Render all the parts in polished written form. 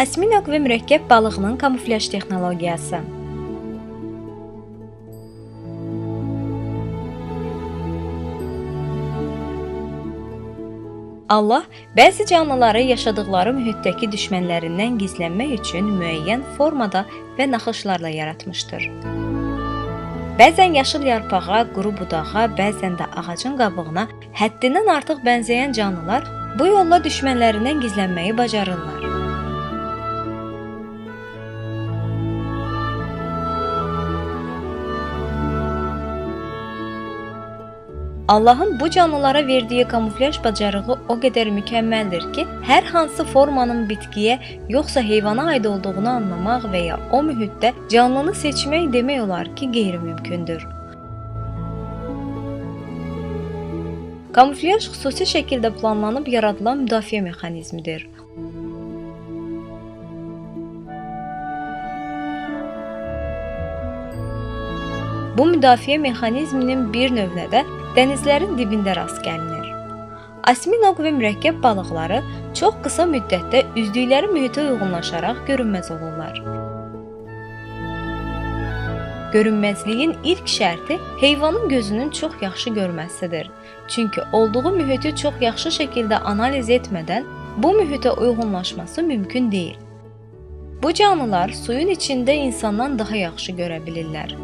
Osminoq və mürəkkəb balığının kamuflyaj texnologiyası. Allah bəzi canlıları yaşadıkları mühitdəki düşmənlərindən gizlənmək üçün müəyyən formada və naxışlarla yaratmışdır. Bəzən yaşıl yarpağa, quru budağa, bəzən də ağacın qabığına həddindən artıq bənzəyən canlılar bu yolla düşmənlərindən gizlənməyi bacarırlar. Allahın bu canlılara verdiyi kamuflyaj bacarığı o qədər mükəmməldir ki, hər hansı formanın bitkiyə yoxsa heyvana aid olduğunu anlamaq və ya o mühitdə canlını seçmək demək olar ki, qeyri-mümkündür. Kamuflyaj xüsusi şəkildə planlanıb yaradılan müdafiə mexanizmidir. Bu müdafiə mexanizminin bir növünə də dənizlərin dibində rast gəlinir. Osminoq və mürəkkəb balıqları çox qısa müddətdə üzdükləri mühitə uyğunlaşaraq görünməz olurlar. Görünməzliyin ilk şərti heyvanın gözünün çox yaxşı görməsidir. Çünki olduğu mühiti çox yaxşı şəkildə analiz etmədən bu mühitə uyğunlaşması mümkün deyil. Bu canlılar suyun içində insandan daha yaxşı görə bilirlər.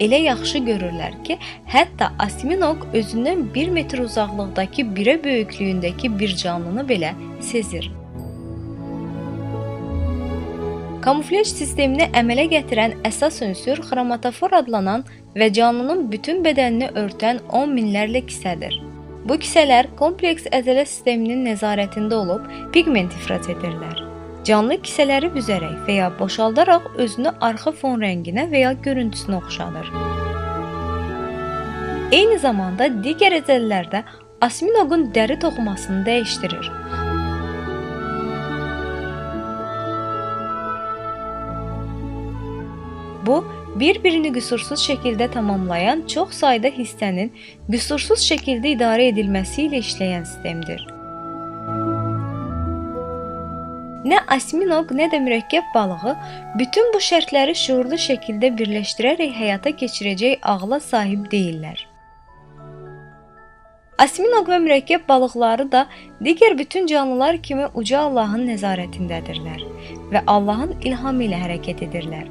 Elə yaxşı görürlər ki, hətta osminoq özündən 1 metr uzaqlıqdakı birə böyüklüyündəki bir canlını belə sezir. Kamuflyaj sistemini əmələ gətirən əsas ünsür xromatofor adlanan və canlının bütün bədənini örtən 10 minlərlə kisədir. Bu kisələr kompleks əzələ sisteminin nəzarətində olub pigment ifraz edirlər. Canlı kisələri büzərək və ya boşaldaraq özünü arxa fon rənginə və ya görüntüsünə oxşadır. Eyni zamanda digər əzələlər də osminoqun dəri toxumasını dəyişdirir. Bu, bir-birini qüsursuz şəkildə tamamlayan çox sayda hissənin qüsursuz şəkildə idarə edilməsi ilə işləyən sistemdir. Nə osminoq, nə də mürəkkəb balığı bütün bu şərtləri şuurlu şəkildə birləşdirərək həyata keçirəcək ağla sahib deyillər. Osminoq və mürəkkəb balıqları da digər bütün canlılar kimi uca Allahın nəzarətindədirlər və Allahın ilhamı ilə hərəkət edirlər.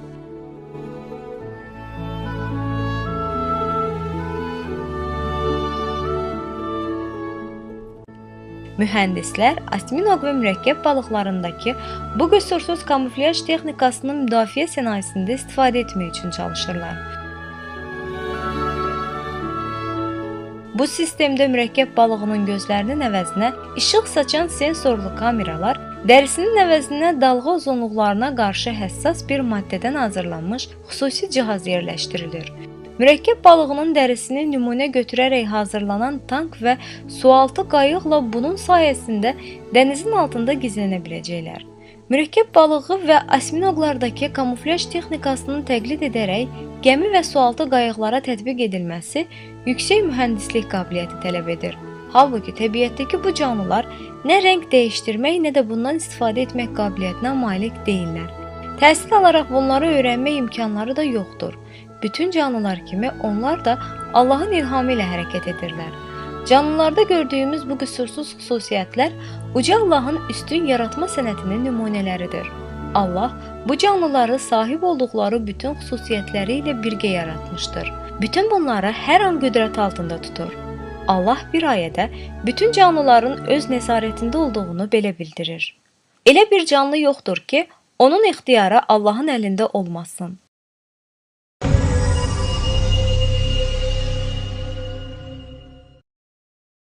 Mühəndislər osminoq və mürəkkəb balıqlarındakı bu qüsursuz kamuflyaj texnikasının müdafiə sənayesində istifadə etmək üçün çalışırlar. Bu sistemdə mürəkkəb balığının gözlərinin əvəzinə işıq saçan sensorlu kameralar, dərisinin əvəzinə dalğa uzunluqlarına qarşı həssas bir maddədən hazırlanmış xüsusi cihaz yerləşdirilir. Mürəkkəb balığının dərisini nümunə götürərək hazırlanan tank və sualtı qayıqla bunun sayəsində dənizin altında gizlənə biləcəklər. Mürəkkəb balığı və osminoqlardakı kamuflyaj texnikasını təqlid edərək gəmi və sualtı qayıqlara tətbiq edilməsi yüksək mühəndislik qabiliyyəti tələb edir. Halbuki təbiətdəki bu canlılar nə rəng dəyişdirmək, nə də bundan istifadə etmək qabiliyyətinə malik deyillər. Təhsil alaraq bunları öyrənmək imkanları da yoxdur. Bütün canlılar kimi onlar da Allahın ilhamı ilə hərəkət edirlər. Canlılarda gördüyümüz bu qüsursuz xüsusiyyətlər uca Allahın üstün yaratma sənətinin nümunələridir. Allah bu canlıları sahib olduqları bütün xüsusiyyətləri ilə birgə yaratmışdır. Bütün bunları hər an qüdrət altında tutur. Allah bir ayədə bütün canlıların öz nəzarətində olduğunu belə bildirir. Elə bir canlı yoxdur ki, onun ixtiyarı Allahın əlində olmasın.